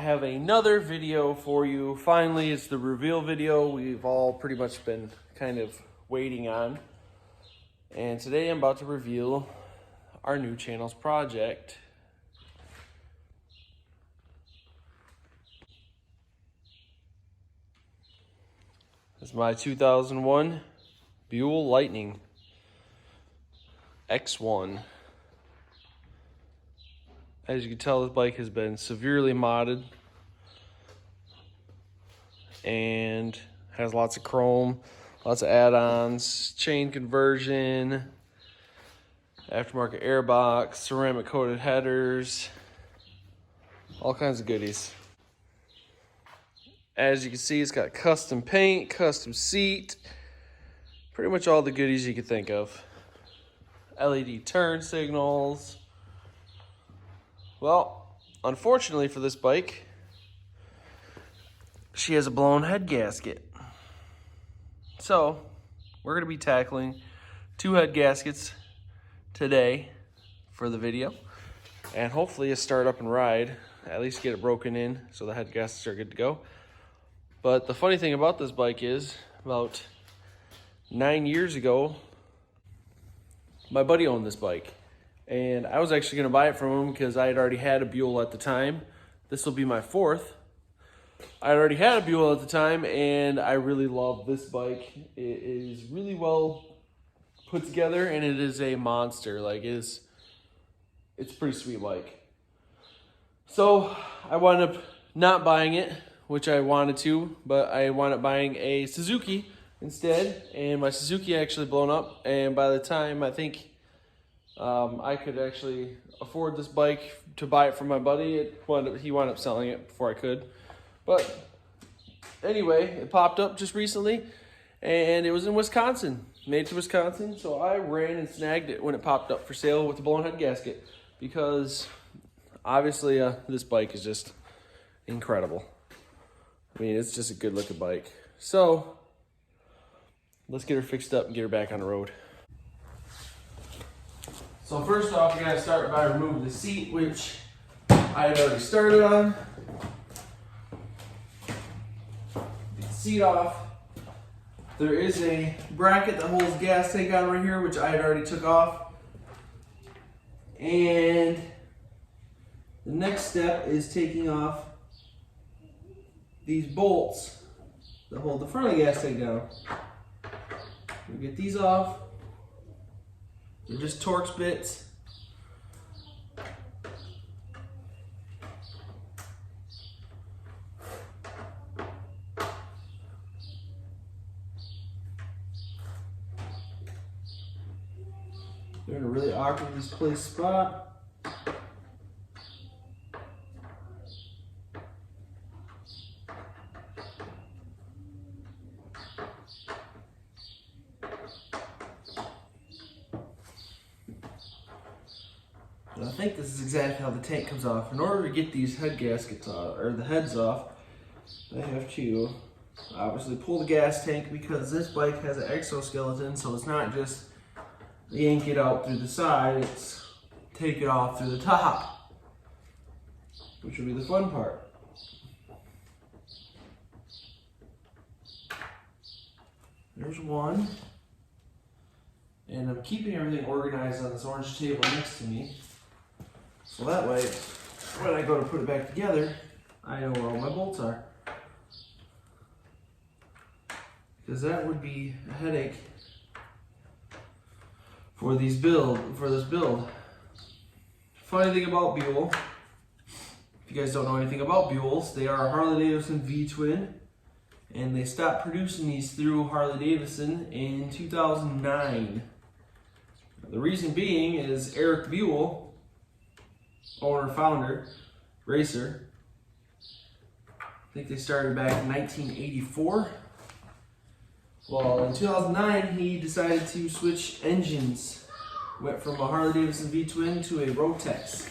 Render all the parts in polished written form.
I have another video for you. Finally, it's the reveal video we've all pretty much been kind of waiting on. And today I'm about to reveal our new channel's project. It's my 2001 Buell Lightning X1. As you can tell, this bike has been severely modded and has lots of chrome, lots of add-ons, chain conversion, aftermarket air box, ceramic coated headers, all kinds of goodies. As you can see, it's got custom paint, custom seat, pretty much all the goodies you could think of. LED turn signals. Well, unfortunately for this bike, she has a blown head gasket. So, we're going to be tackling 2 head gaskets today for the video. And hopefully a start up and ride, at least get it broken in so the head gaskets are good to go. But the funny thing about this bike is, about 9 years ago, my buddy owned this bike. And I was actually going to buy it from him because I had already had a Buell at the time. This will be my 4th. I already had a Buell at the time, and I really love this bike. It is really well put together, and it is a monster. Like, it's a pretty sweet bike. So I wound up not buying it, which I wanted to, but I wound up buying a Suzuki instead, and my Suzuki actually blown up. And by the time I think I could actually afford this bike to buy it from my buddy, he wound up selling it before I could. But anyway, it popped up just recently, and it was in Wisconsin, made to Wisconsin. So I ran and snagged it when it popped up for sale with the blown head gasket, because obviously this bike is just incredible. I mean, it's just a good looking bike. So let's get her fixed up and get her back on the road. So first off, you gotta start by removing the seat, which I had already started on. Get the seat off. There is a bracket that holds gas tank on right here, which I had already took off. And the next step is taking off these bolts that hold the front of the gas tank down. We get these off. They're just Torx bits. They're in a really awkward misplaced spot. I think this is exactly how the tank comes off. In order to get these head gaskets off, or the heads off, I have to obviously pull the gas tank, because this bike has an exoskeleton, so it's not just yank it out through the side, it's take it off through the top, which will be the fun part. There's one. And I'm keeping everything organized on this orange table next to me. So that way, when I go to put it back together, I know where all my bolts are. Because that would be a headache for this build. Funny thing about Buell, if you guys don't know anything about Buells, they are a Harley-Davidson V-twin, and they stopped producing these through Harley-Davidson in 2009. The reason being is Eric Buell, owner, founder, racer. I think they started back in 1984. Well, in 2009, he decided to switch engines. Went from a Harley-Davidson V-twin to a Rotex.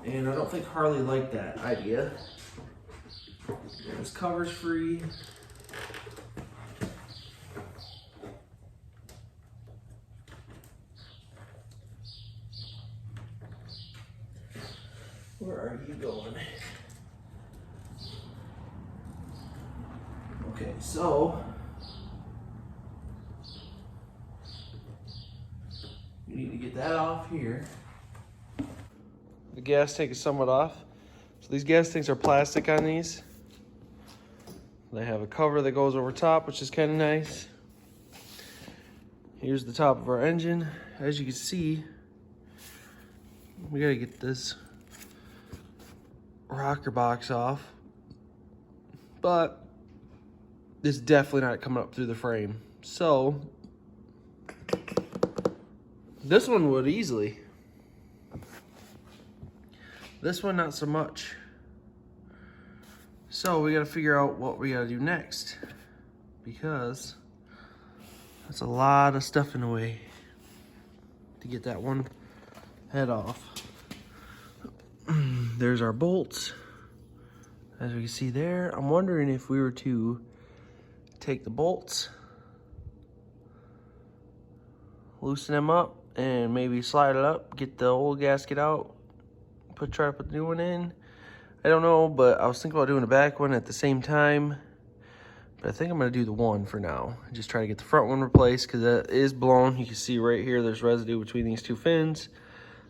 And I don't think Harley liked that idea. This cover's free. Where are you going? Okay, so you need to get that off here. The gas tank is somewhat off. So these gas tanks are plastic on these. They have a cover that goes over top, which is kind of nice. Here's the top of our engine. As you can see, we gotta get this rocker box off, but it's definitely not coming up through the frame. So this one would easily. This one, not so much. So we gotta figure out what we gotta do next, because that's a lot of stuff in the way to get that one head off. There's our bolts, as we can see there. I'm wondering if we were to take the bolts, loosen them up, and maybe slide it up, get the old gasket out, try to put the new one in. I don't know, but I was thinking about doing the back one at the same time. But I think I'm gonna do the one for now. Just try to get the front one replaced, because that is blown. You can see right here, there's residue between these two fins.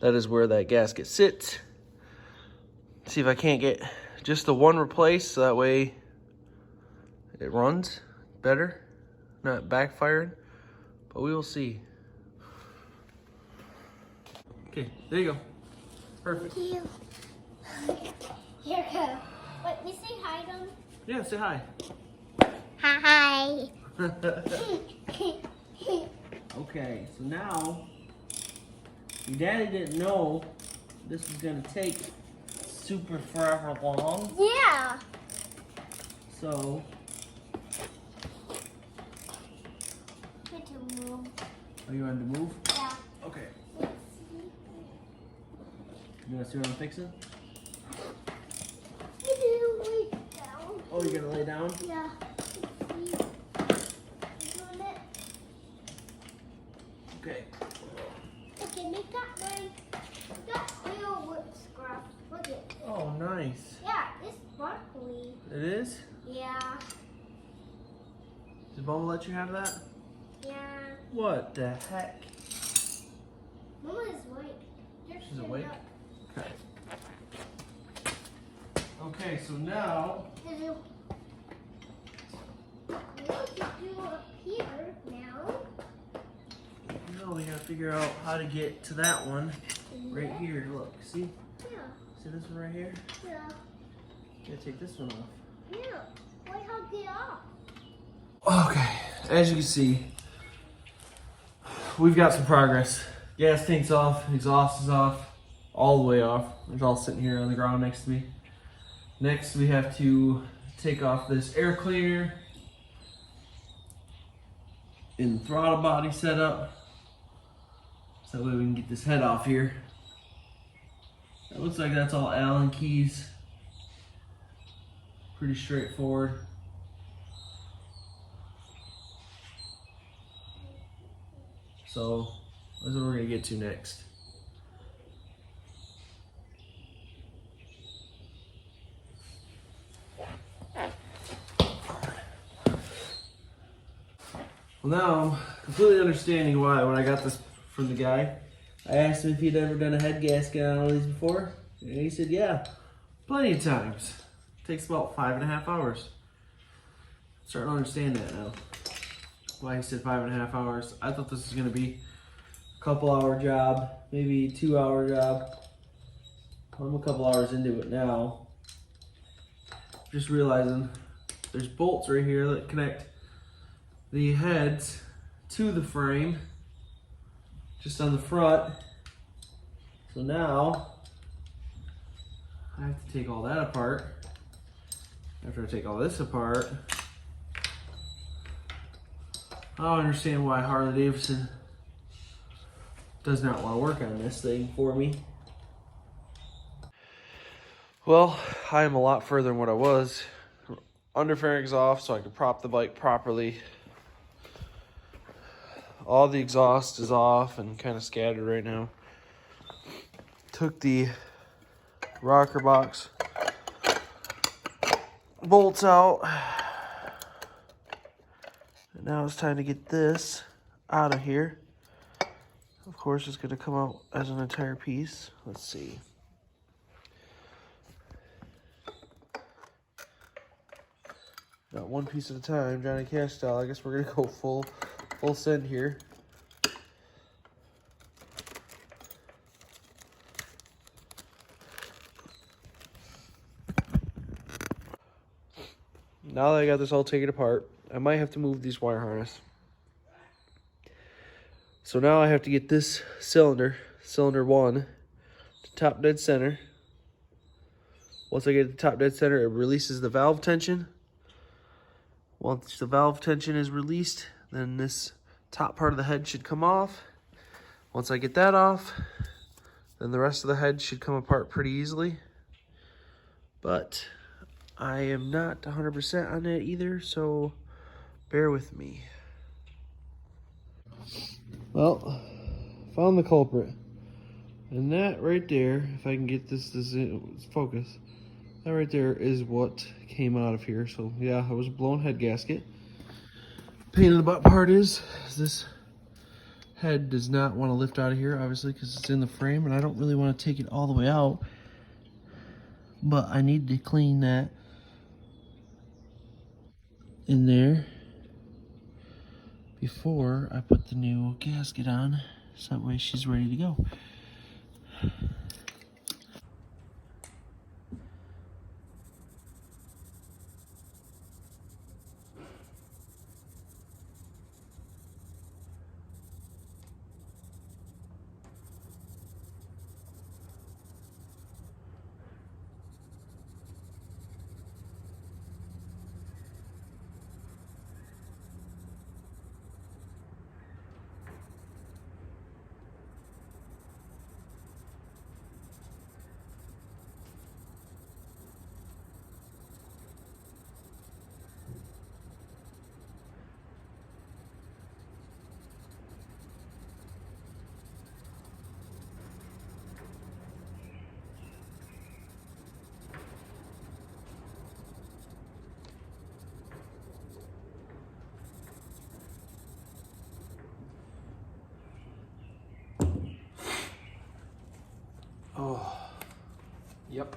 That is where that gasket sits. See if I can't get just the one replaced, so that way it runs better, not backfiring. But we will see. Okay, there you go. Perfect. Thank you. Here go. Wait, you say hi to them? Yeah, say hi. Hi. Okay, so now, your daddy didn't know this was gonna take super forever long. Yeah. So, Need to move. are you ready to move? Yeah. Okay. You wanna see what I'm fixing? You do lay down. Oh, you're gonna lay down? Yeah. Okay. Okay, make that one. That real wood scrap. Look it. Oh, nice. Yeah, it's sparkly. It is? Yeah. Did Mama let you have that? Yeah. What the heck? Mama is awake. She's awake? Okay. Okay, so now, What to do up here now? we gotta figure out how to get to that one right here. Look, see? Yeah. See this one right here? Yeah. Gotta take this one off. Yeah. Why hug it off? Okay, as you can see, we've got some progress. Gas tank's off, exhaust is off, all the way off. It's all sitting here on the ground next to me. Next, we have to take off this air cleaner in the throttle body setup, so that way we can get this head off here. It looks like that's all Allen keys. Pretty straightforward. So that's what we're gonna get to next. Well, now I'm completely understanding why when I got this from the guy. I asked him if he'd ever done a head gasket on one of these before, and he said, yeah, plenty of times. It takes about 5.5 hours. Starting to understand that now. Why he said 5.5 hours. I thought this was gonna be a couple-hour job, maybe 2-hour job. I'm a couple hours into it now. Just realizing there's bolts right here that connect the heads to the frame, just on the front. So now I have to take all that apart. After I take all this apart, I don't understand why Harley Davidson does not want to work on this thing for me. Well, I am a lot further than what I was. Underfaring's off so I can prop the bike properly. All the exhaust is off and kind of scattered right now. Took the rocker box bolts out. And now it's time to get this out of here. Of course, it's going to come out as an entire piece. Let's see. Not one piece at a time, Johnny Cash style. I guess we're going to go full send here. Now that I got this all taken apart, I might have to move these wire harness. So now I have to get this cylinder 1, to top dead center. Once I get it to top dead center, it releases the valve tension. Once the valve tension is released, then this top part of the head should come off. Once I get that off, then the rest of the head should come apart pretty easily. But I am not 100% on that either, so bear with me. Well, found the culprit. And that right there, if I can get this focus, that right there is what came out of here. So yeah, it was a blown head gasket. Pain in the butt part is this head does not want to lift out of here, obviously, because it's in the frame, and I don't really want to take it all the way out. But I need to clean that in there before I put the new gasket on, so that way she's ready to go. Oh, yep.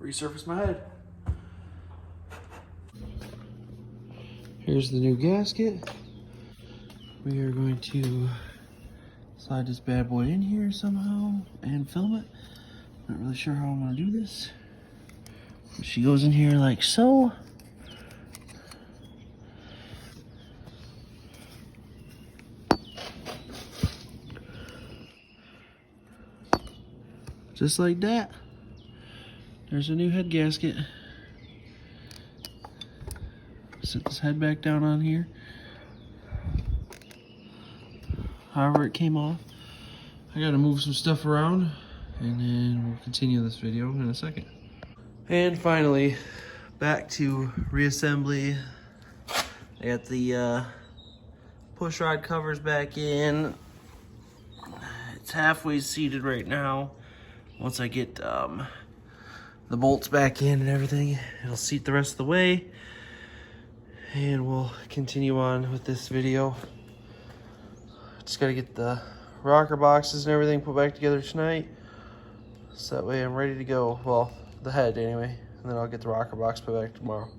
Resurface my head. Here's the new gasket. We are going to slide this bad boy in here somehow and film it. Not really sure how I'm gonna do this. She goes in here like so. Just like that. There's a new head gasket. Set this head back down on here. However it came off. I gotta move some stuff around and then we'll continue this video in a second. And finally, back to reassembly. I got the push rod covers back in. It's halfway seated right now. Once I get the bolts back in and everything, it'll seat the rest of the way. And we'll continue on with this video. Just gotta get the rocker boxes and everything put back together tonight. So that way I'm ready to go. Well, the head anyway. And then I'll get the rocker box put back tomorrow.